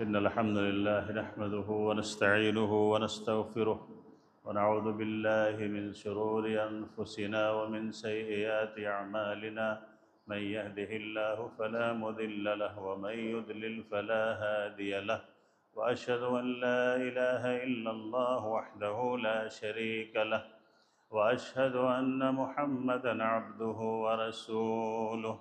إن الحمد لله نحمده ونستعينه ونستغفره ونعوذ بالله من شرور أنفسنا ومن سيئات أعمالنا. من يهده الله فلا مضل له ومن يضلل فلا هادي له. وأشهد أن لا إله إلا الله وحده لا شريك له، وأشهد أن محمدًا عبده ورسوله.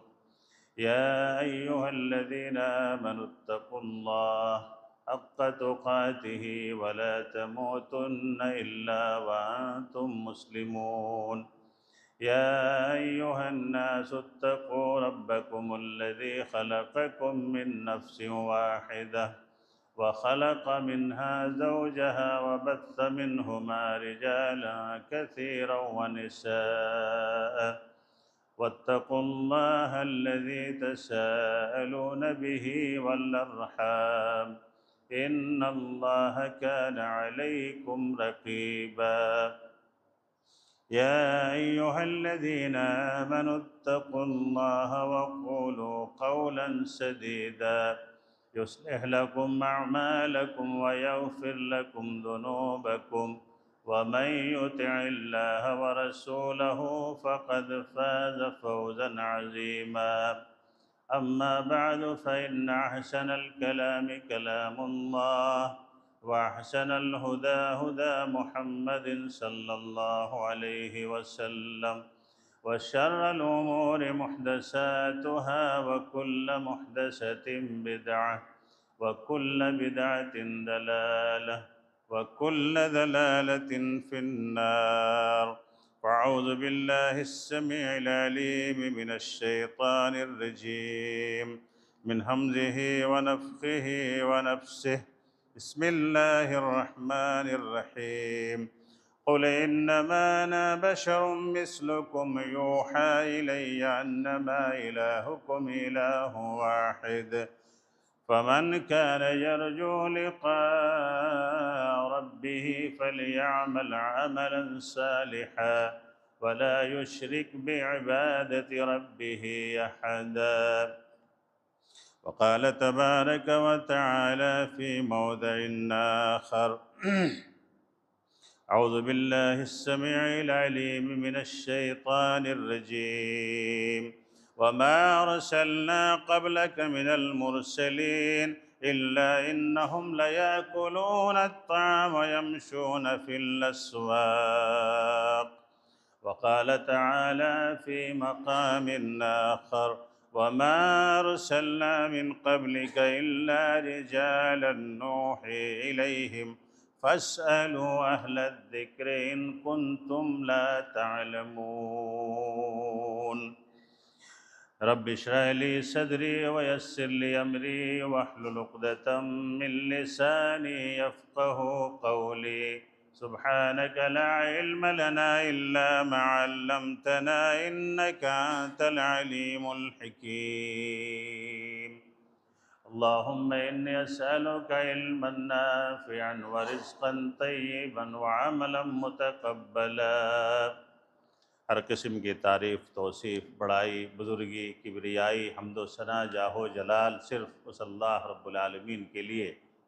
يا أيها الذين آمنوا اتقوا الله حق تقاته ولا تموتن إلا وأنتم مسلمون. يا أيها الناس اتقوا ربكم الذي خلقكم من نفس واحدة وخلق منها زوجها وبث منهما رجالا كثيرا ونساء. واتقوا الله الذي تساءلون به والأرحام، إن الله كان عليكم رقيبا. يا أيها الذين آمنوا اتقوا الله وقولوا قولا سديدا يصلح لكم أعمالكم ويغفر لكم ذنوبكم، ومن يطع الله ورسوله فقد فاز فوزا عظيما. أما بعد فإن أحسن الكلام كلام الله، وأحسن الهدى هدى محمد صلى الله عليه وسلم، وشر الأمور محدثاتها وكل محدثة بدعة وكل بدعة ضلالة وكل ضلالة في النار. فأعوذ بالله السميع العليم من الشيطان الرجيم من همزه ونفخه ونفسه. بسم الله الرحمن الرحيم. قل إنما أنا بشر مثلكم يوحى إلي أنما إلهكم إله واحد، فمن كان يرجو لقاء ربه فليعمل عملا صالحا ولا يشرك بعبادة ربه أحدا. وقال تبارك وتعالى في موضع آخر: أعوذ بالله السميع العليم من الشيطان الرجيم. وما أرسلنا قبلك من المرسلين إلا إنهم ليأكلون الطعام ويمشون في الأسواق. وقال تعالى في مقام آخر: وما أرسلنا من قبلك إلا رجالا نوحي إليهم فاسألوا أهل الذكر إن كنتم لا تعلمون. رب اشرح لي صدري ويسر لي أمري واحلل عقدة من لساني يفقه قولي. سبحانك لا علم لنا إلا ما علمتنا إنك أنت العليم الحكيم. اللهم إني أسألك علما نافعا ورزقا طيبا وعملا متقبلا۔ ہر قسم کی تعریف، توصیف، بڑائی، بزرگی، کبریائی، حمد و ثنا، جاہ و جلال صرف اس اللہ رب العالمین کے لیے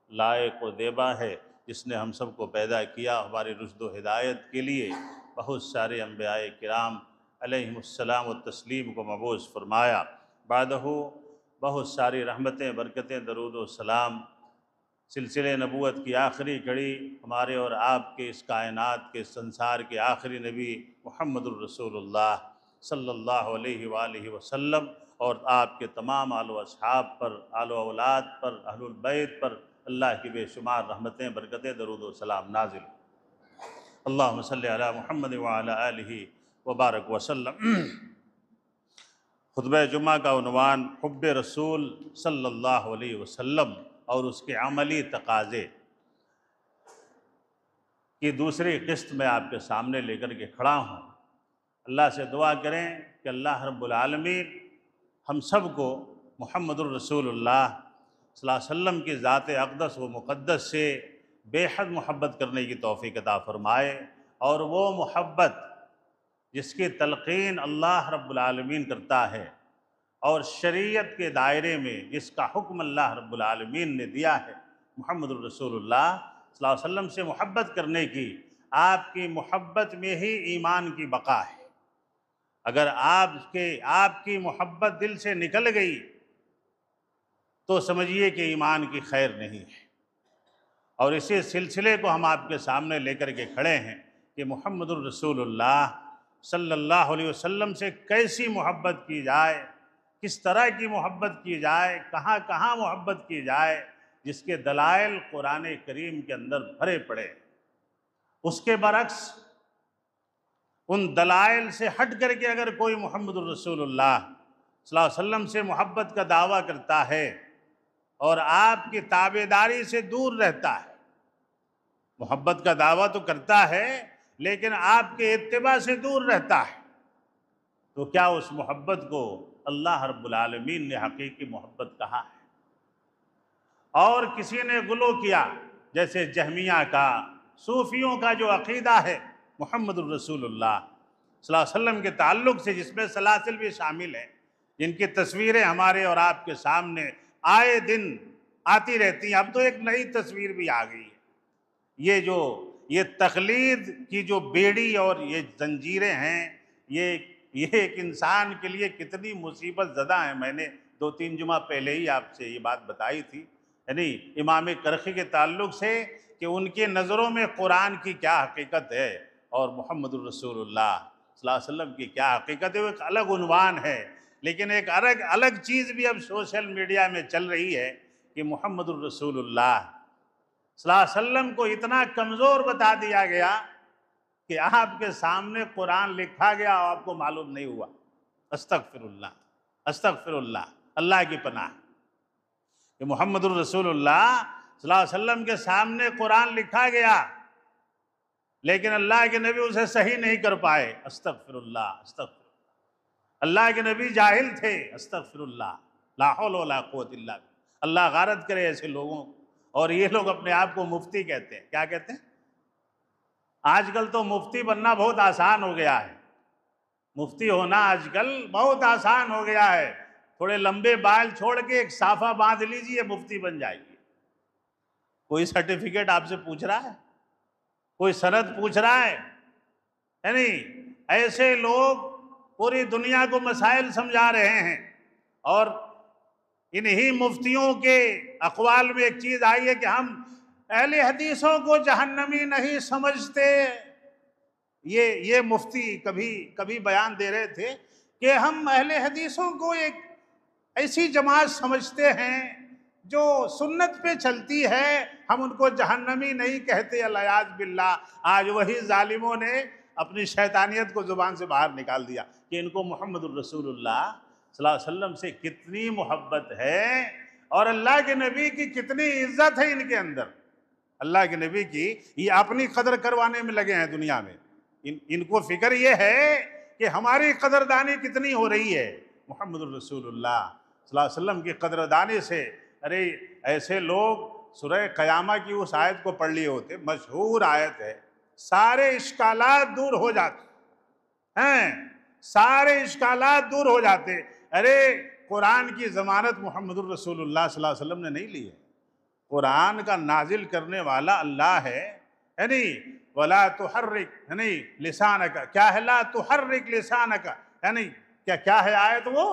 لائق و دیبا ہے، جس نے ہم سب کو پیدا کیا ہماری رشد و ہدایت کے لیے، بہت سارے انبیاء کرام علیہم السلام و تسلیم کو مبعوث فرمایا، بعدہ بہت ساری رحمتیں، برکتیں، درود و سلام، سلسلہ نبوت کی آخری کڑی ہمارے اور آپ کے اس کائنات کے سنسار کے آخری نبی محمد الرسول اللہ صلی اللہ علیہ وآلہ وسلم اور آپ کے تمام آل و اصحاب پر، آل و اولاد پر، اہل البیت پر اللہ کی بے شمار رحمتیں، برکتیں، درود و سلام نازل۔ اللہم صلی علی محمد وعلی آلہ وبارک وسلم۔ خطبہ جمعہ کا عنوان حب رسول صلی اللہ علیہ وسلم اور اس کے عملی تقاضے کی دوسری قسط میں آپ کے سامنے لے کر کے کھڑا ہوں۔ اللہ سے دعا کریں کہ اللہ رب العالمین ہم سب کو محمد الرسول اللہ صلی اللہ علیہ وسلم کی ذات اقدس و مقدس سے بے حد محبت کرنے کی توفیق عطا فرمائے، اور وہ محبت جس کی تلقین اللہ رب العالمین کرتا ہے اور شریعت کے دائرے میں جس کا حکم اللہ رب العالمین نے دیا ہے محمد الرسول اللہ صلی اللہ علیہ وسلم سے محبت کرنے کی، آپ کی محبت میں ہی ایمان کی بقا ہے۔ اگر آپ کی محبت دل سے نکل گئی تو سمجھیے کہ ایمان کی خیر نہیں ہے۔ اور اسی سلسلے کو ہم آپ کے سامنے لے کر کے کھڑے ہیں کہ محمد الرسول اللہ صلی اللہ علیہ وسلم سے کیسی محبت کی جائے، کس طرح کی محبت کی جائے، کہاں کہاں محبت کی جائے، جس کے دلائل قرآن کریم کے اندر بھرے پڑے۔ اس کے برعکس ان دلائل سے ہٹ کر کے اگر کوئی محمد الرسول اللہ صلی اللہ علیہ وسلم سے محبت کا دعویٰ کرتا ہے اور آپ کی تابعداری سے دور رہتا ہے، محبت کا دعویٰ تو کرتا ہے لیکن آپ کے اتباع سے دور رہتا ہے، تو کیا اس محبت کو اللہ رب العالمین نے حقیقی محبت کہا ہے؟ اور کسی نے غلو کیا، جیسے جہمیہ کا، صوفیوں کا جو عقیدہ ہے محمد الرسول اللہ صلی اللہ علیہ وسلم کے تعلق سے، جس میں سلاسل بھی شامل ہیں، جن کی تصویریں ہمارے اور آپ کے سامنے آئے دن آتی رہتی ہیں۔ اب تو ایک نئی تصویر بھی آ گئی ہے۔ یہ تقلید کی جو بیڑی اور یہ زنجیریں ہیں، یہ ایک انسان کے لیے کتنی مصیبت زدہ ہیں۔ میں نے 2-3 جمعہ پہلے ہی آپ سے یہ بات بتائی تھی، یعنی امام کرخی کے تعلق سے، کہ ان کے نظروں میں قرآن کی کیا حقیقت ہے اور محمد الرسول اللہ صلی اللہ علیہ وسلم کی کیا حقیقت ہے، وہ ایک الگ عنوان ہے۔ لیکن ایک الگ چیز بھی اب سوشل میڈیا میں چل رہی ہے کہ محمد الرسول اللہ صلی اللہ علیہ وسلم کو اتنا کمزور بتا دیا گیا کہ آپ کے سامنے قرآن لکھا گیا اور آپ کو معلوم نہیں ہوا۔ استغفر اللہ، استغفر اللہ، اللہ کی پناہ کہ محمد الرسول اللہ صلی اللہ علیہ وسلم کے سامنے قرآن لکھا گیا لیکن اللہ کے نبی اسے صحیح نہیں کر پائے۔ استغفر اللہ، استغفر اللہ۔ اللہ کے نبی جاہل تھے، استغفر اللہ، لا حول ولا قوت الا باللہ۔ اللہ غارت کرے ایسے لوگوں کو۔ اور یہ لوگ اپنے آپ کو مفتی کہتے ہیں۔ کیا کہتے ہیں؟ آج کل تو مفتی بننا بہت آسان ہو گیا ہے، مفتی ہونا آج کل بہت آسان ہو گیا ہے۔ تھوڑے لمبے بال چھوڑ کے ایک صافہ باندھ لیجئے، مفتی بن جائے گی۔ کوئی سرٹیفکیٹ آپ سے پوچھ رہا ہے؟ کوئی سند پوچھ رہا ہے؟ یعنی ایسے لوگ پوری دنیا کو مسائل سمجھا رہے ہیں، اور انہی مفتیوں کے اقوال میں ایک چیز آئی ہے کہ ہم اہل حدیثوں کو جہنمی نہیں سمجھتے۔ یہ مفتی کبھی بیان دے رہے تھے کہ ہم اہل حدیثوں کو ایک ایسی جماعت سمجھتے ہیں جو سنت پہ چلتی ہے، ہم ان کو جہنمی نہیں کہتے۔ الیاذ باللہ، آج وہی ظالموں نے اپنی شیطانیت کو زبان سے باہر نکال دیا کہ ان کو محمد الرسول اللہ صلی اللہ علیہ وسلم سے کتنی محبت ہے اور اللہ کے نبی کی کتنی عزت ہے ان کے اندر۔ اللہ کے نبی کی یہ اپنی قدر کروانے میں لگے ہیں دنیا میں۔ ان کو فکر یہ ہے کہ ہماری قدردانی کتنی ہو رہی ہے۔ محمد الرسول اللہ صلی اللہ علیہ وسلم کی قدردانی سے، ارے ایسے لوگ سورہ قیامہ کی اس آیت کو پڑھ لیے ہوتے، مشہور آیت ہے، سارے اشکالات دور ہو جاتے ہیں، سارے اشکالات دور ہو جاتے۔ ارے قرآن کی ضمانت محمد الرسول اللہ صلی اللہ علیہ وسلم نے نہیں لی ہے۔ قرآن کا نازل کرنے والا اللہ ہے، یعنی وَلَا تُحَرِّكْ، یعنی لسانک، کیا ہے لا تحرک لسانک، یعنی کیا ہے آیت وہ؟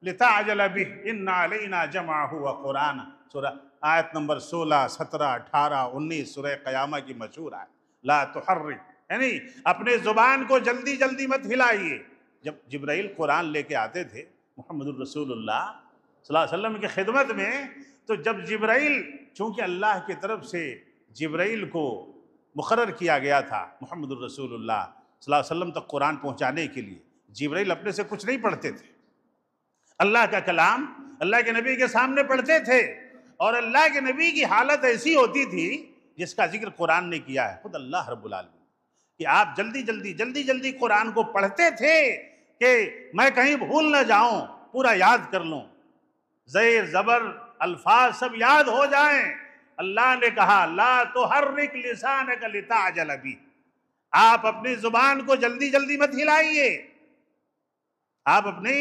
لِتَعْجَلَ بِهِ إِنَّ عَلَيْنَا جَمْعَهُ وَقُرْآنَهُ، سورہ آیت نمبر 16، 17، 18، 19 سورہ قیامہ کی مشہور آیت۔ لا تحرک، یعنی اپنے زبان کو جلدی جلدی مت ہلائیے۔ جب جبرائیل قرآن لے کے آتے تھے محمد الرسول اللہ صلی اللہ علیہ وسلم کی خدمت میں، تو جب جبرائیل، چونکہ اللہ کی طرف سے جبرائیل کو مقرر کیا گیا تھا محمد الرسول اللہ صلی اللہ علیہ وسلم تک قرآن پہنچانے کے لیے، جبرائیل اپنے سے کچھ نہیں پڑھتے تھے، اللہ کا کلام اللہ کے نبی کے سامنے پڑھتے تھے، اور اللہ کے نبی کی حالت ایسی ہوتی تھی جس کا ذکر قرآن نے کیا ہے، خود اللہ رب العالمین، کہ آپ جلدی جلدی قرآن کو پڑھتے تھے کہ میں کہیں بھول نہ جاؤں، پورا یاد کر لوں، زیر زبر الفاظ سب یاد ہو جائیں۔ اللہ نے کہا لا تحرک لسانک لتعجل بہ، آپ اپنی زبان کو جلدی جلدی مت ہلائیے، آپ اپنی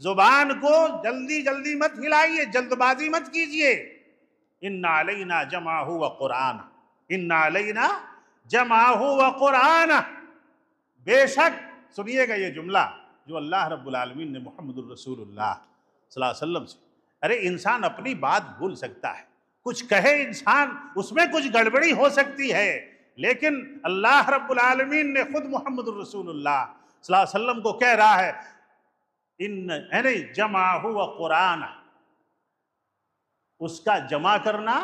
زبان کو جلدی جلدی مت ہلائیے، جلد بازی مت کیجیے. ان علینا جمعہ وقرآن، ان علینا جمعہ وقرآن، بے شک سنیے گا یہ جملہ جو اللہ رب العالمین نے محمد الرسول اللہ صلی اللہ علیہ وسلم سے. ارے انسان اپنی بات بھول سکتا ہے، کچھ کہے انسان، اس میں کچھ گڑبڑی ہو سکتی ہے، لیکن اللہ رب العالمین نے خود محمد الرسول اللہ صلی اللہ علیہ وسلم کو کہہ رہا ہے ان جمعہ وقرآن، اس کا جمع کرنا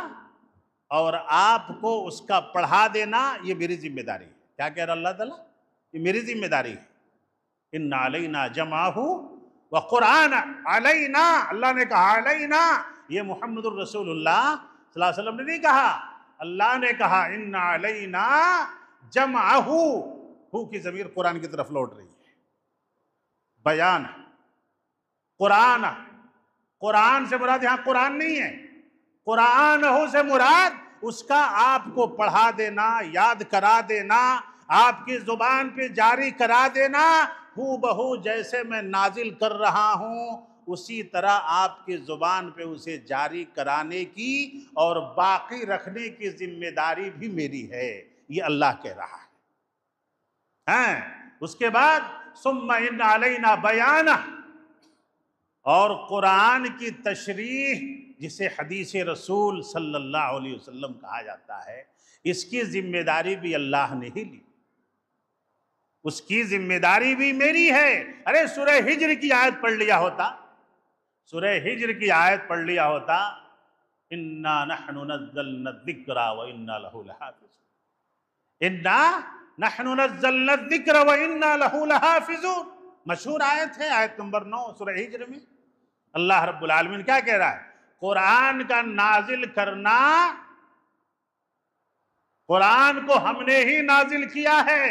اور آپ کو اس کا پڑھا دینا یہ میری ذمہ داری ہے. کیا کہہ رہا اللہ تعالیٰ؟ یہ میری ذمہ داری ہے. ان علینا جمعہ وقرآن، علینا اللہ نے کہا، علینا یہ محمد الرسول اللہ صلی اللہ علیہ وسلم نے نہیں کہا، اللہ نے کہا ان علینا جمعہ، ہو کی ضمیر قرآن کی طرف لوٹ رہی ہے. بیان قرآن، قرآن سے مراد یہاں قرآن نہیں ہے، قرآن ہو سے مراد اس کا آپ کو پڑھا دینا، یاد کرا دینا، آپ کی زبان پہ جاری کرا دینا، ہو بہو جیسے میں نازل کر رہا ہوں اسی طرح آپ کی زبان پہ اسے جاری کرانے کی اور باقی رکھنے کی ذمہ داری بھی میری ہے. یہ اللہ کہہ رہا ہے. اس کے بعد ثم ان علینا بیانہ، اور قرآن کی تشریح جسے حدیث رسول صلی اللہ علیہ وسلم کہا جاتا ہے، اس کی ذمہ داری بھی اللہ نے ہی لی، اس کی ذمہ داری بھی میری ہے. ارے سورہ ہجر کی آیت پڑھ لیا ہوتا، سورہ ہجر کی آیت پڑھ لیا ہوتا، انا نحن نزلنا الذکر وانا لہ لحافظون، انا نحن نزلنا الذکر وانا لہ لحافظون، مشہور آیت ہے، آیت نمبر 9 سورہ ہجر میں. اللہ رب العالمین کیا کہہ رہا ہے؟ قرآن کا نازل کرنا، قرآن کو ہم نے ہی نازل کیا ہے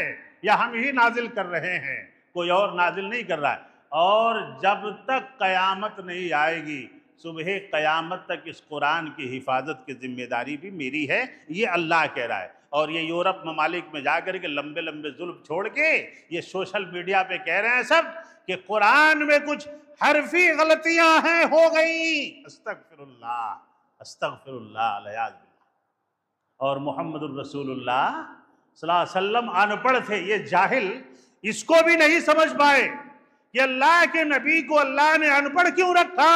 یا ہم ہی نازل کر رہے ہیں، کوئی اور نازل نہیں کر رہا ہے. اور جب تک قیامت نہیں آئے گی، صبح قیامت تک اس قرآن کی حفاظت کی ذمہ داری بھی میری ہے، یہ اللہ کہہ رہا ہے. اور یہ یورپ ممالک میں جا کر کے لمبے لمبے ظلم چھوڑ کے یہ سوشل میڈیا پہ کہہ رہے ہیں سب کہ قرآن میں کچھ حرفی غلطیاں ہیں، ہو گئیں، استغفر اللہ، استغفر اللہ، العیاذ باللہ. اور محمد الرسول اللہ صلی اللہ علیہ وسلم ان پڑھ تھے، یہ جاہل اس کو بھی نہیں سمجھ پائے کہ اللہ کے نبی کو اللہ نے ان پڑھ کیوں رکھا.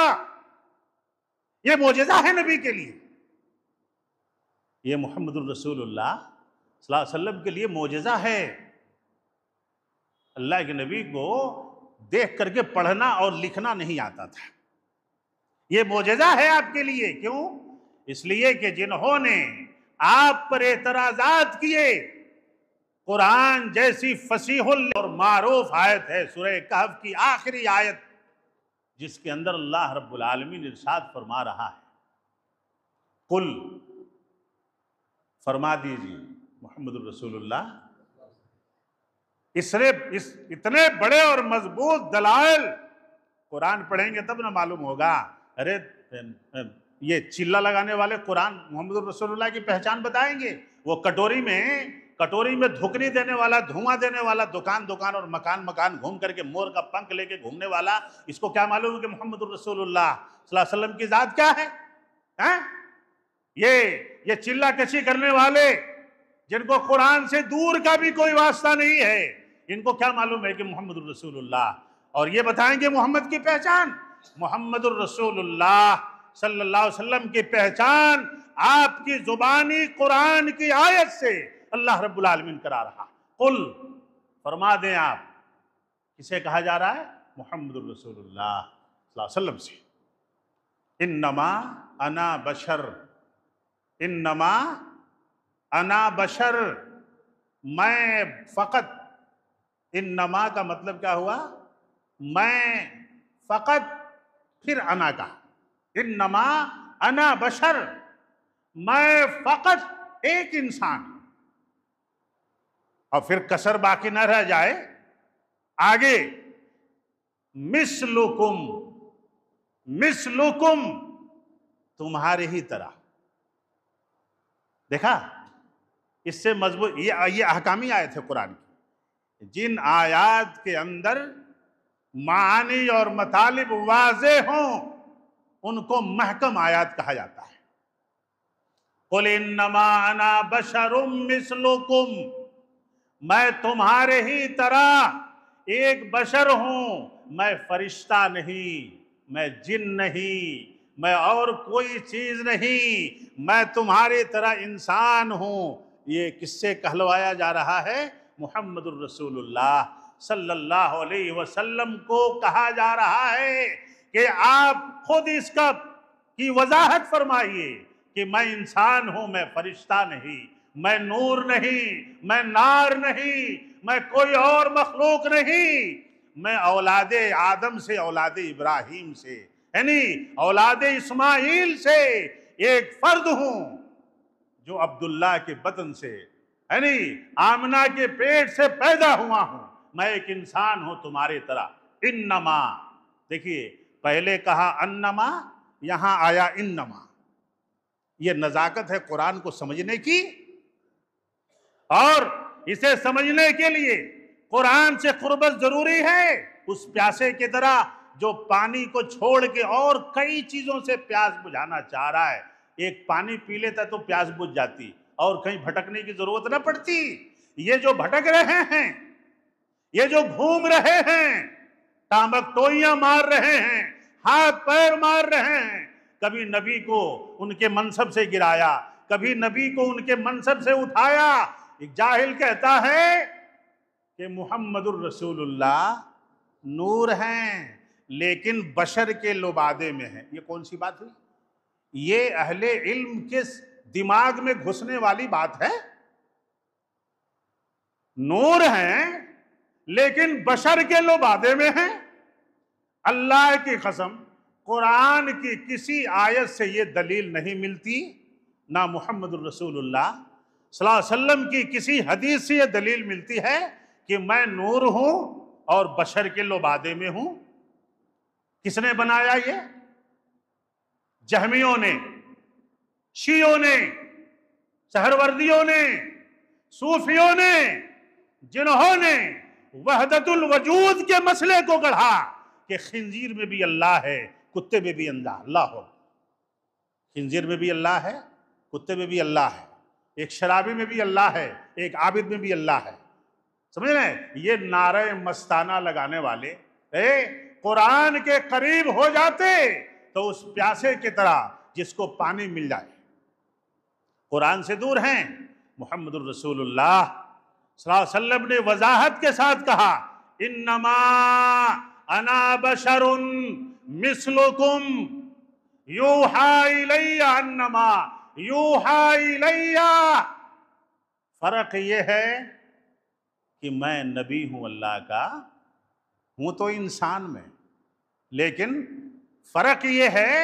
یہ معجزہ ہے نبی کے لیے، یہ محمد الرسول اللہ صلی اللہ علیہ وسلم کے لیے معجزہ ہے. اللہ کے نبی کو دیکھ کر کے پڑھنا اور لکھنا نہیں آتا تھا، یہ معجزہ ہے آپ کے لیے. کیوں؟ اس لیے کہ جنہوں نے آپ پر اعتراضات کیے، قرآن جیسی فصیح اور معروف آیت ہے سورہ کہف کی آخری آیت، جس کے اندر اللہ رب العالمین ارشاد فرما رہا ہے، قل فرما دیجیے محمد الرسول اللہ، اتنے بڑے اور مضبوط دلائل قرآن پڑھیں گے تب نہ معلوم ہوگا. ارے یہ چلہ لگانے والے قرآن محمد الرسول اللہ کی پہچان بتائیں گے؟ وہ کٹوری میں دھکنی دینے والا، دھواں دینے والا، دکان دکان اور مکان مکان گھوم کر کے مور کا پنکھ لے کے گھومنے والا، اس کو کیا معلوم ہے کہ محمد الرسول اللہ صلی اللہ علیہ وسلم کی ذات کیا ہے؟ یہ چلہ کشی کرنے والے جن کو قرآن سے دور کا بھی کوئی واسطہ نہیں ہے، ان کو کیا معلوم ہے کہ محمد الرسول اللہ؟ اور یہ بتائیں گے محمد کی پہچان، محمد الرسول اللہ صلی اللہ علیہ وسلم کی پہچان آپ کی زبانی قرآن کی آیت سے اللہ رب العالمین کرا رہا. قل فرما دیں آپ، کسے کہا جا رہا ہے؟ محمد الرسول اللہ صلی اللہ علیہ وسلم سے. انما انا بشر، انما انا بشر، میں فقط، انما کا مطلب کیا ہوا؟ میں فقط، پھر انا کا، انما انا بشر، میں فقط ایک انسان. اور پھر کسر باقی نہ رہ جائے آگے، مثلکم، مثلکم، تمہارے ہی طرح. دیکھا اس سے مضبوط، یہ احکامی آیت ہے قرآن کی. جن آیات کے اندر معانی اور مطالب واضح ہوں ان کو محکم آیات کہا جاتا ہے۔ قُلْ إِنَّمَا أَنَا بَشَرٌ مِثْلُكُمْ، میں تمہارے ہی طرح ایک بشر ہوں، میں فرشتہ نہیں، میں جن نہیں، میں اور کوئی چیز نہیں، میں تمہاری طرح انسان ہوں۔ یہ کس سے کہلوایا جا رہا ہے؟ محمد الرسول اللہ صلی اللہ علیہ وسلم کو کہا جا رہا ہے کہ آپ خود اس کی وضاحت فرمائیے کہ میں انسان ہوں، میں فرشتہ نہیں، میں نور نہیں، میں نار نہیں، میں کوئی اور مخلوق نہیں، میں اولاد آدم سے، اولاد ابراہیم سے، یعنی اولاد اسماعیل سے ایک فرد ہوں جو عبداللہ کے بطن سے، یعنی آمنہ کے پیٹ سے پیدا ہوا ہوں، میں ایک انسان ہوں تمہاری طرح۔ انما، دیکھیے پہلے کہا انما، یہاں آیا انما۔ یہ نزاکت ہے قرآن کو سمجھنے کی، اور اسے سمجھنے کے لیے قرآن سے قربت ضروری ہے۔ اس پیاسے کی طرح جو پانی کو چھوڑ کے اور کئی چیزوں سے پیاس بجھانا چاہ رہا ہے، ایک پانی پی لیتا تو پیاس بجھ جاتی اور کہیں بھٹکنے کی ضرورت نہ پڑتی۔ یہ جو بھٹک رہے ہیں، یہ جو گھوم رہے ہیں، ٹامک ٹوئیاں مار رہے ہیں، ہاتھ پیر مار رہے ہیں، کبھی نبی کو ان کے منصب سے گرایا، کبھی نبی کو ان کے منصب سے اٹھایا۔ ایک جاہل کہتا ہے کہ محمد الرسول اللہ نور ہیں لیکن بشر کے لبادے میں ہیں۔ یہ کون سی بات ہوئی؟ یہ اہل علم کے دماغ میں گھسنے والی بات ہے؟ نور ہیں لیکن بشر کے لبادے میں ہیں؟ اللہ کی قسم قرآن کی کسی آیت سے یہ دلیل نہیں ملتی، نہ محمد الرسول اللہ صلی اللہ علیہ وسلم کی کسی حدیث سے یہ دلیل ملتی ہے کہ میں نور ہوں اور بشر کے لبادے میں ہوں۔ کس نے بنایا یہ؟ جہمیوں نے، شیعوں نے، سہروردیوں نے، صوفیوں نے، جنہوں نے وحدت الوجود کے مسئلے کو گڑھا کہ خنزیر میں بھی اللہ ہے، کتے میں بھی اللہ ہو۔ خنزیر میں بھی اللہ ہے، کتے میں بھی اللہ ہے، ایک شرابی میں بھی اللہ ہے، ایک عابد میں بھی اللہ ہے۔ سمجھ رہے ہیں؟ یہ نعرہ مستانہ لگانے والے قرآن کے قریب ہو جاتے تو اس پیاسے کی طرح جس کو پانی مل جائے۔ قرآن سے دور ہیں۔ محمد الرسول اللہ صلی اللہ علیہ وسلم نے وضاحت کے ساتھ کہا انما انا بشر مثلکم یوحی الی انما یوحی الی۔ فرق یہ ہے کہ میں نبی ہوں اللہ کا، ہوں تو انسان میں، لیکن فرق یہ ہے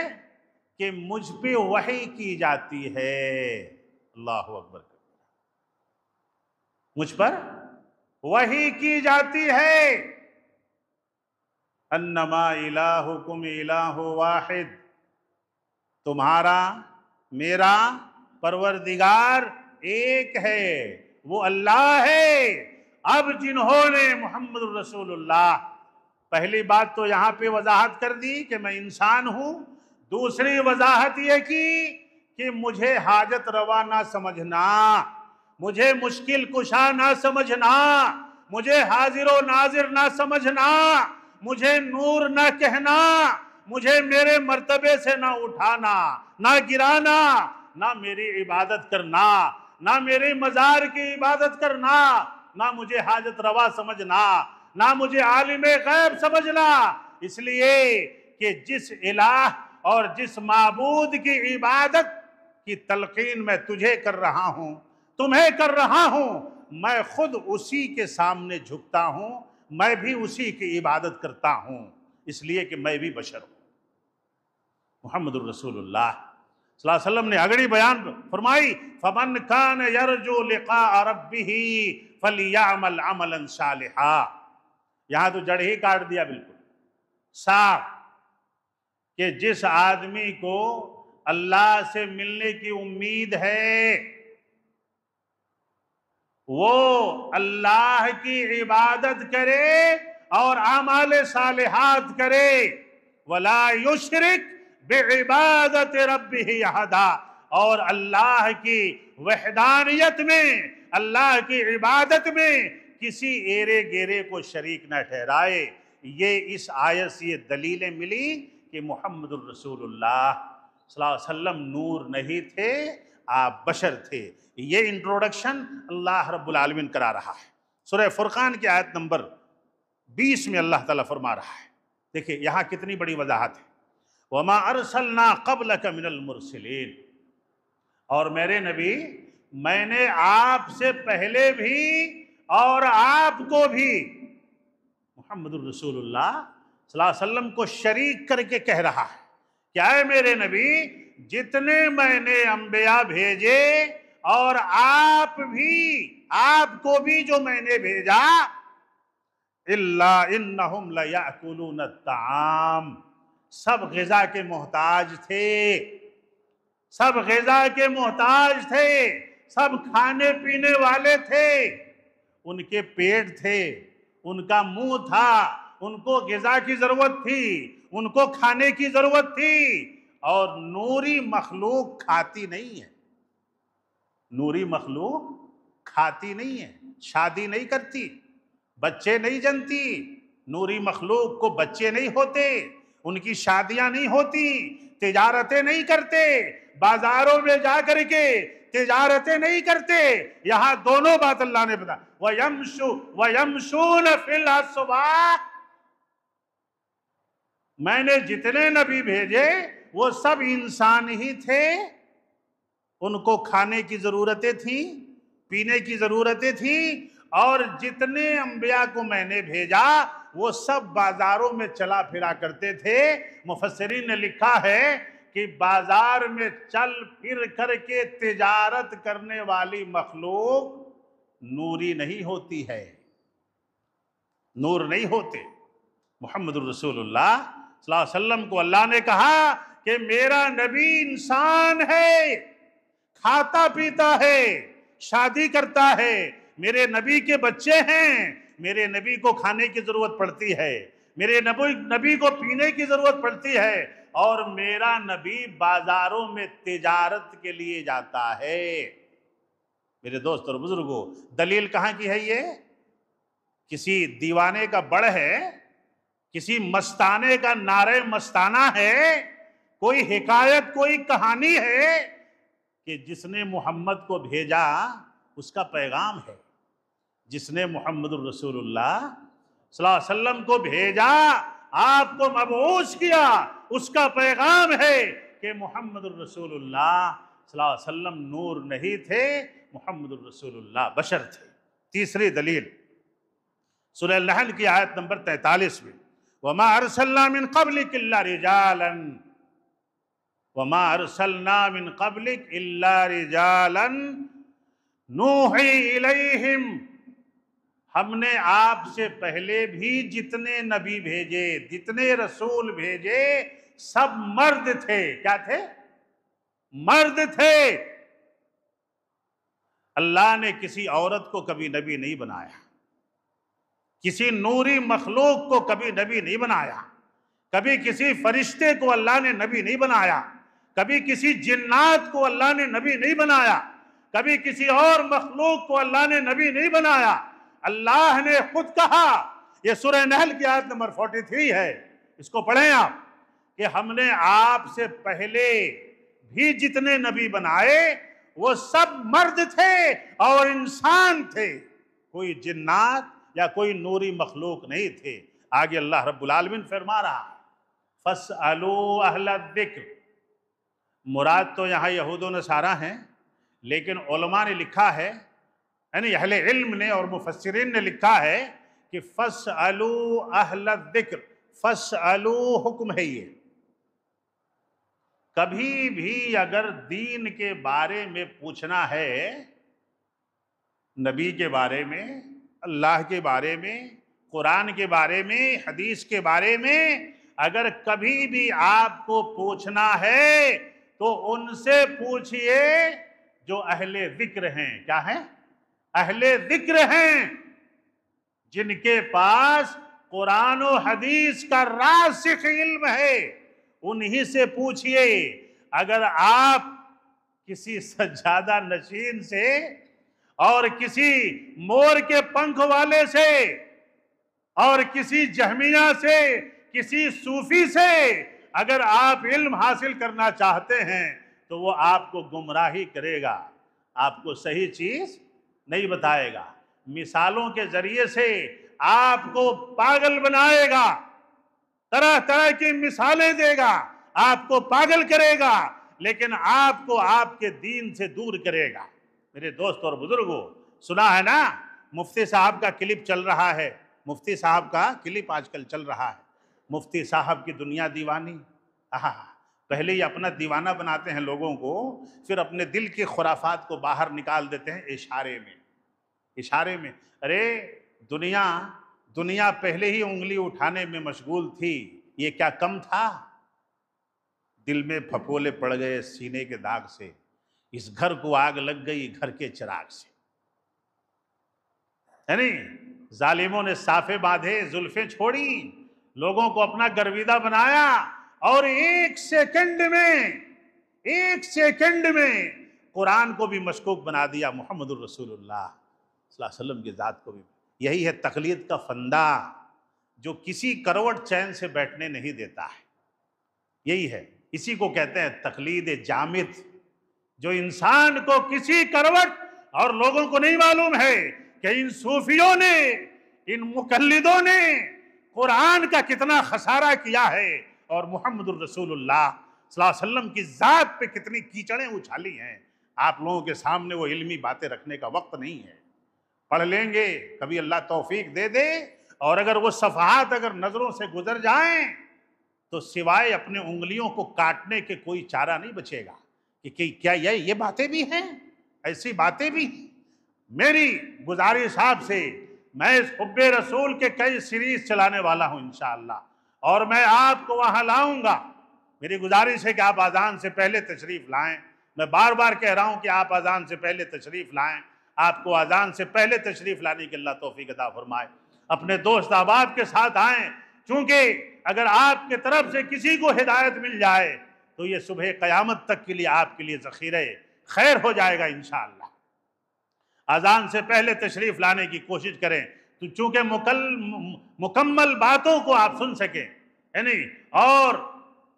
کہ مجھ پہ وحی کی جاتی ہے۔ اللہ اکبر، مجھ پر وحی کی جاتی ہے۔ انما الہکم الہ واحد، تمہارا میرا پروردگار ایک ہے، وہ اللہ ہے۔ اب جنہوں نے محمد الرسول اللہ، پہلی بات تو یہاں پہ وضاحت کر دی کہ میں انسان ہوں، دوسری وضاحت یہ کی کہ مجھے حاجت روا نہ سمجھنا، مجھے مشکل کشا نہ سمجھنا، مجھے حاضر و ناظر نہ سمجھنا، مجھے نور نہ کہنا، مجھے میرے مرتبے سے نہ اٹھانا، نہ گرانا، نہ میری عبادت کرنا، نہ میرے مزار کی عبادت کرنا، نہ مجھے حاجت روا سمجھنا، نہ مجھے عالم غیب سمجھنا۔ اس لیے کہ جس الہ اور جس معبود کی عبادت کی تلقین میں تجھے کر رہا ہوں، تمہیں کر رہا ہوں، میں خود اسی کے سامنے جھکتا ہوں، میں بھی اسی کی عبادت کرتا ہوں، اس لیے کہ میں بھی بشر ہوں۔ محمد الرسول اللہ صلی اللہ علیہ وسلم نے اگلی بیان فرمائی فَمَنْ كَانَ يَرْجُو لِقَاءَ رَبِّهِ فَلْيَعْمَلْ عَمَلًا صَالِحًا۔ یہاں تو جڑ ہی کاٹ دیا بالکل صاف، کہ جس آدمی کو اللہ سے ملنے کی امید ہے وہ اللہ کی عبادت کرے اور اعمال صالحات کرے، ولا یشرک بعبادت ربہ احدا، اور اللہ کی وحدانیت میں، اللہ کی عبادت میں کسی ایرے گیرے کو شریک نہ ٹھہرائے۔ یہ اس آیت سے یہ دلیلیں ملی کہ محمد الرسول اللہ صلی اللہ علیہ وسلم نور نہیں تھے، آپ بشر تھے۔ یہ انٹروڈکشن اللہ رب العالمین کرا رہا ہے۔ سورہ فرقان کی آیت نمبر 20 میں اللہ تعالیٰ فرما رہا ہے، دیکھیں یہاں کتنی بڑی وضاحت ہے۔ وَمَا أَرْسَلْنَا قَبْلَكَ مِنَ الْمُرْسِلِينَ، اور میرے نبی میں نے آپ سے پہلے بھی اور آپ کو بھی، محمد الرسول اللہ صلی اللہ علیہ وسلم کو شریک کر کے کہہ رہا ہے کہ اے میرے نبی جتنے میں نے انبیاء بھیجے اور آپ کو بھی جو میں نے بھیجا، إِلَّا إِنَّهُمْ لَيَأْكُلُونَ الطَّعَامَ، سب غذا کے محتاج تھے، سب غذا کے محتاج تھے، سب کھانے پینے والے تھے، ان کے پیٹ تھے، ان کا منہ تھا، ان کو غذا کی ضرورت تھی، ان کو کھانے کی ضرورت تھی۔ اور نوری مخلوق کھاتی نہیں ہے، نوری مخلوق کھاتی نہیں ہے، شادی نہیں کرتی، بچے نہیں جنتی، نوری مخلوق کو بچے نہیں ہوتے، ان کی شادیاں نہیں ہوتی، تجارتیں نہیں کرتے، بازاروں میں جا کر کے تجارتیں نہیں کرتے۔ یہاں دونوں بات اللہ نے بتا، وَيَمْشُونَ فِي الْأَسْوَاقِ، میں نے جتنے نبی بھیجے وہ سب انسان ہی تھے، ان کو کھانے کی ضرورتیں تھیں، پینے کی ضرورتیں تھیں، اور جتنے انبیاء کو میں نے بھیجا وہ سب بازاروں میں چلا پھرا کرتے تھے۔ مفسرین نے لکھا ہے کہ بازار میں چل پھر کر کے تجارت کرنے والی مخلوق نوری نہیں ہوتی ہے، نور نہیں ہوتے۔ محمد الرسول اللہ صلی اللہ علیہ وسلم کو اللہ نے کہا کہ میرا نبی انسان ہے، کھاتا پیتا ہے، شادی کرتا ہے، میرے نبی کے بچے ہیں، میرے نبی کو کھانے کی ضرورت پڑتی ہے، میرے نبی کو پینے کی ضرورت پڑتی ہے، اور میرا نبی بازاروں میں تجارت کے لیے جاتا ہے۔ میرے دوست اور بزرگوں، دلیل کہاں کی ہے؟ یہ کسی دیوانے کا بڑ ہے، کسی مستانے کا نعرہ مستانہ ہے، کوئی حکایت، کوئی کہانی ہے کہ جس نے محمد کو بھیجا اس کا پیغام ہے، جس نے محمد الرسول اللہ صلی اللہ علیہ وسلم کو بھیجا، آپ کو مبعوث کیا، اس کا پیغام ہے کہ محمد الرسول اللہ صلی اللہ علیہ وسلم نور نہیں تھے، محمد الرسول اللہ بشر تھے۔ تیسری دلیل سورہ النحل کی آیت نمبر 43 میں، وَمَا أَرْسَلْنَا مِن قَبْلِكَ إِلَّا رِجَالًا، وَمَا أَرْسَلْنَا مِن قَبْلِكَ إِلَّا رِجَالًا نُوحِي إِلَيْهِمْ، ہم نے آپ سے پہلے بھی جتنے نبی بھیجے، جتنے رسول بھیجے، سب مرد تھے۔ کیا تھے؟ مرد تھے۔ اللہ نے کسی عورت کو کبھی نبی نہیں بنایا، کسی نوری مخلوق کو کبھی نبی نہیں بنایا، کبھی کسی فرشتے کو اللہ نے نبی نہیں بنایا، کبھی کسی جنات کو اللہ نے نبی نہیں بنایا، کبھی کسی اور مخلوق کو اللہ نے نبی نہیں بنایا۔ اللہ نے خود کہا، یہ سورہ نحل کی آیت نمبر 43 ہے، اس کو پڑھیں آپ، کہ ہم نے آپ سے پہلے بھی جتنے نبی بنائے وہ سب مرد تھے اور انسان تھے، کوئی جنات یا کوئی نوری مخلوق نہیں تھے۔ آگے اللہ رب العالمین فرما رہا ہے فَاسْأَلُوا أَهْلَ الذِّكْرِ، مراد تو یہاں یہود و نصارہ ہیں، لیکن علماء نے لکھا ہے، یعنی اہل علم نے اور مفسرین نے لکھا ہے کہ فَاسْأَلُوا أَهْلَ الذِّكْرِ، فَاسْأَلُوا حکم ہے یہ، کبھی بھی اگر دین کے بارے میں پوچھنا ہے، نبی کے بارے میں، اللہ کے بارے میں، قرآن کے بارے میں، حدیث کے بارے میں اگر کبھی بھی آپ کو پوچھنا ہے تو ان سے پوچھئے جو اہل ذکر ہیں۔ کیا ہیں؟ اہل ذکر ہیں، جن کے پاس قرآن و حدیث کا راسخ علم ہے، انہی سے پوچھئے۔ اگر آپ کسی سجادہ نشین سے اور کسی مور کے پنکھ والے سے اور کسی جہمیہ سے، کسی صوفی سے اگر آپ علم حاصل کرنا چاہتے ہیں تو وہ آپ کو گمراہی کرے گا، آپ کو صحیح چیز نہیں بتائے گا، مثالوں کے ذریعے سے آپ کو پاگل بنائے گا، طرح طرح کی مثالیں دے گا، آپ کو پاگل کرے گا، لیکن آپ کو آپ کے دین سے دور کرے گا۔ میرے دوست اور بزرگوں، سنا ہے نا مفتی صاحب کا کلپ چل رہا ہے، مفتی صاحب کا کلپ آج کل چل رہا ہے، مفتی صاحب کی دنیا دیوانی۔ پہلے ہی اپنا دیوانہ بناتے ہیں لوگوں کو، پھر اپنے دل کی خرافات کو باہر نکال دیتے ہیں اشارے میں۔ ارے دنیا پہلے ہی انگلی اٹھانے میں مشغول تھی، یہ کیا کم تھا؟ دل میں پھپولے پڑ گئے سینے کے داغ سے، اس گھر کو آگ لگ گئی گھر کے چراغ سے، یعنی ظالموں نے صافے باندھے، زلفیں چھوڑی، لوگوں کو اپنا گرویدہ بنایا، اور ایک سیکنڈ میں قرآن کو بھی مشکوک بنا دیا، محمد الرسول اللہ صلی اللہ علیہ وسلم کی ذات کو بھی۔ یہی ہے تقلید کا فندہ جو کسی کروٹ چین سے بیٹھنے نہیں دیتا ہے، یہی ہے، اسی کو کہتے ہیں تقلید جامد، جو انسان کو کسی کروٹ، اور لوگوں کو نہیں معلوم ہے کہ ان صوفیوں نے، ان مقلدوں نے قرآن کا کتنا خسارہ کیا ہے، اور محمد الرسول اللہ صلی اللہ علیہ وسلم کی ذات پہ کتنی کیچڑیں اچھالی ہیں۔ آپ لوگوں کے سامنے وہ علمی باتیں رکھنے کا وقت نہیں ہے، پڑھ لیں گے کبھی اللہ توفیق دے دے، اور اگر وہ صفحات اگر نظروں سے گزر جائیں تو سوائے اپنے انگلیوں کو کاٹنے کے کوئی چارہ نہیں بچے گا کہ کیا یہ باتیں بھی ہیں، ایسی باتیں بھی ہیں۔ میری گزارش آپ سے، میں اس حب رسول کے کئی سیریز چلانے والا ہوں انشاءاللہ، اور میں آپ کو وہاں لاؤں گا۔ میری گزارش ہے کہ آپ اذان سے پہلے تشریف لائیں، میں بار بار کہہ رہا ہوں کہ آپ اذان سے پہلے تشریف لائیں، آپ کو اذان سے پہلے تشریف لانے کی اللہ توفیق عطا فرمائے۔ اپنے دوست احباب کے ساتھ آئیں، چونکہ اگر آپ کی طرف سے کسی کو ہدایت مل جائے تو یہ صبح قیامت تک کے لیے آپ کے لیے ذخیرہ خیر ہو جائے گا انشاءاللہ۔ اذان سے پہلے تشریف لانے کی کوشش کریں تو چونکہ مکمل باتوں کو آپ سن سکیں، یعنی اور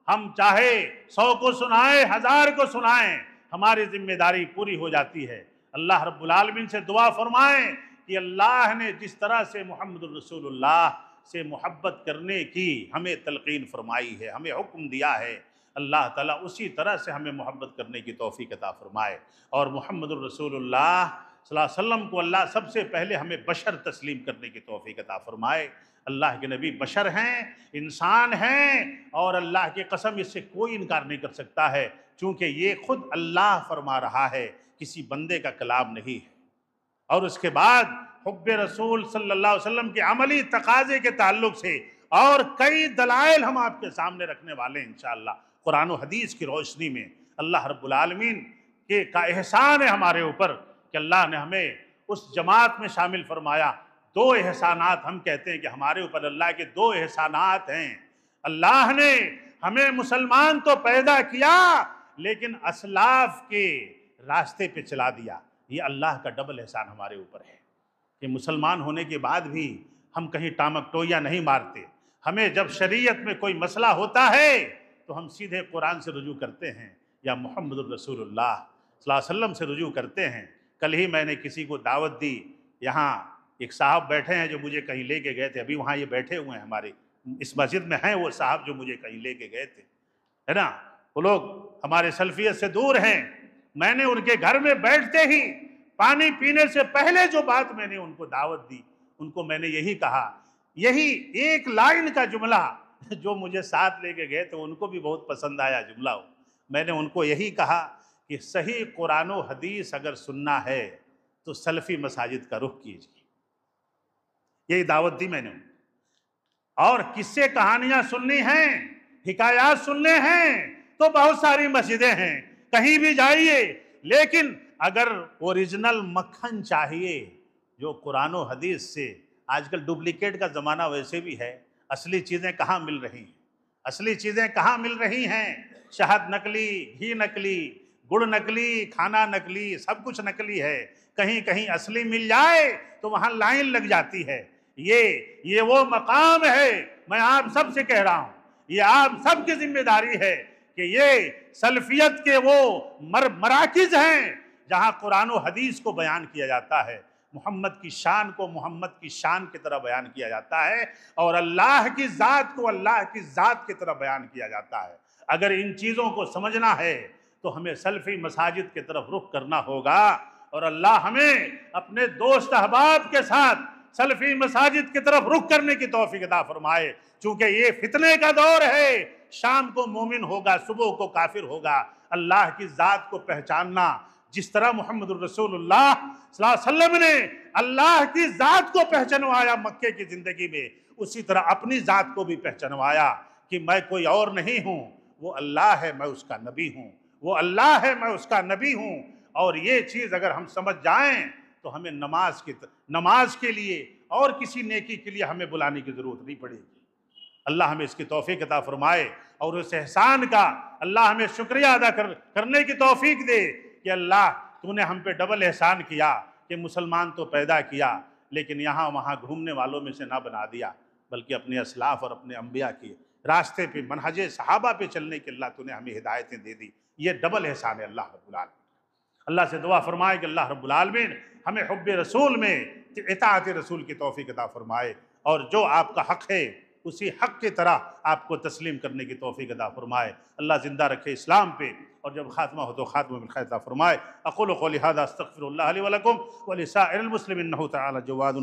ہم چاہے 100 کو سنائیں 1000 کو سنائیں، ہماری ذمہ داری پوری ہو جاتی ہے۔ اللہ رب العالمین سے دعا فرمائیں کہ اللہ نے جس طرح سے محمد الرسول اللہ سے محبت کرنے کی ہمیں تلقین فرمائی ہے، ہمیں حکم دیا ہے، اللہ تعالیٰ اسی طرح سے ہمیں محبت کرنے کی توفیق عطا فرمائے، اور محمد الرسول اللہ صلی اللہ علیہ وسلم کو اللہ سب سے پہلے ہمیں بشر تسلیم کرنے کی توفیق عطا فرمائے۔ اللہ کے نبی بشر ہیں، انسان ہیں، اور اللہ کی قسم اس سے کوئی انکار نہیں کر سکتا ہے، چونکہ یہ خود اللہ فرما رہا ہے، کسی بندے کا کلام نہیں ہے۔ اور اس کے بعد حب رسول صلی اللہ علیہ وسلم کے عملی تقاضے کے تعلق سے اور کئی دلائل ہم آپ کے سامنے رکھنے والے ہیں انشاءاللہ، قرآن و حدیث کی روشنی میں۔ اللہ رب العالمین کا احسان ہے ہمارے اوپر کہ اللہ نے ہمیں اس جماعت میں شامل فرمایا۔ 2 احسانات ہم کہتے ہیں کہ ہمارے اوپر اللہ کے 2 احسانات ہیں۔ اللہ نے ہمیں مسلمان تو پیدا کیا لیکن اسلاف کے راستے پہ چلا دیا، یہ اللہ کا ڈبل احسان ہمارے اوپر ہے کہ مسلمان ہونے کے بعد بھی ہم کہیں ٹامک ٹوئیاں نہیں مارتے۔ ہمیں جب شریعت میں کوئی مسئلہ ہوتا ہے تو ہم سیدھے قرآن سے رجوع کرتے ہیں یا محمد الرسول اللہ صلی اللہ علیہ وسلم سے رجوع کرتے ہیں۔ کل ہی میں نے کسی کو دعوت دی، یہاں ایک صاحب بیٹھے ہیں جو مجھے کہیں لے کے گئے تھے، ابھی وہاں یہ بیٹھے ہوئے ہیں، ہمارے اس مسجد میں ہیں وہ صاحب جو مجھے کہیں لے کے گئے تھے، ہے نا، وہ لوگ ہمارے سلفیت سے دور ہیں۔ میں نے ان کے گھر میں بیٹھتے ہی پانی پینے سے پہلے جو بات میں نے ان کو دعوت دی، ان کو میں نے یہی کہا، یہی ایک لائن کا جملہ جو مجھے ساتھ لے کے گئے تھے ان کو بھی بہت پسند آیا جملہ، میں نے ان کو یہی کہا کہ صحیح قرآن و حدیث اگر سننا ہے تو سلفی مساجد کا رخ کیجیے، یہی دعوت دی میں نے۔ اور قصے کہانیاں سننی ہیں، حکایات سننے ہیں تو بہت ساری مسجدیں ہیں، کہیں بھی جائیے، لیکن اگر اوریجنل مکھن چاہیے جو قرآن و حدیث سے آج کل ڈپلیکیٹ کا زمانہ ویسے بھی ہے، اصلی چیزیں کہاں مل رہی ہیں؟ اصلی چیزیں کہاں مل رہی ہیں؟ شہد نکلی، گھی نکلی، گڑ نکلی، کھانا نکلی، سب کچھ نکلی ہے۔ کہیں کہیں اصلی مل جائے تو وہاں لائن لگ جاتی ہے۔ یہ وہ مقام ہے، میں آپ سب سے کہہ رہا ہوں، یہ آپ سب کی ذمہ داری ہے کہ یہ سلفیت کے وہ مراکز ہیں جہاں قرآن و حدیث کو بیان کیا جاتا ہے، محمد کی شان کو محمد کی شان کی طرح بیان کیا جاتا ہے، اور اللہ کی ذات کو اللہ کی ذات کی طرح بیان کیا جاتا ہے۔ اگر ان چیزوں کو سمجھنا ہے تو ہمیں سلفی مساجد کی طرف رخ کرنا ہوگا، اور اللہ ہمیں اپنے دوست احباب کے ساتھ سلفی مساجد کی طرف رخ کرنے کی توفیق عطا فرمائے، چونکہ یہ فتنے کا دور ہے۔ شام کو مومن ہوگا، صبح کو کافر ہوگا۔ اللہ کی ذات کو پہچاننا، جس طرح محمد الرسول اللہ صلی اللہ علیہ وسلم نے اللہ کی ذات کو پہچانوایا مکے کی زندگی میں، اسی طرح اپنی ذات کو بھی پہچانوایا کہ میں کوئی اور نہیں ہوں، وہ اللہ ہے، میں اس کا نبی ہوں، وہ اللہ ہے، میں اس کا نبی ہوں۔ اور یہ چیز اگر ہم سمجھ جائیں تو ہمیں نماز کے لیے اور کسی نیکی کے لیے ہمیں بلانے کی ضرورت نہیں پڑے گی۔ اللہ ہمیں اس کی توفیق عطا فرمائے، اور اس احسان کا اللہ ہمیں شکریہ ادا کرنے کی توفیق دے کہ اللہ تو نے ہم پہ ڈبل احسان کیا کہ مسلمان تو پیدا کیا لیکن یہاں وہاں گھومنے والوں میں سے نہ بنا دیا، بلکہ اپنے اسلاف اور اپنے انبیاء کے راستے پہ منہج صحابہ پہ چلنے کے اللہ تو نے ہمیں ہدایتیں دے دی۔ یہ ڈبل احسان ہے اللہ رب العالمین۔ اللہ سے دعا فرمائے کہ اللہ رب العالمین ہمیں حب رسول میں اطاعت رسول کی توفیق عطا فرمائے، اور جو آپ کا حق ہے اسی حق کی طرح آپ کو تسلیم کرنے کی توفیق عطا فرمائے۔ اللہ زندہ رکھے اسلام پہ، اور جب خاتمہ ہو تو خاتمہ بالخیر عطا فرمائے۔ اقول قولی ھذا استغفر اللہ لی ولکم ولسائر المسلمین انہ تعالی جواد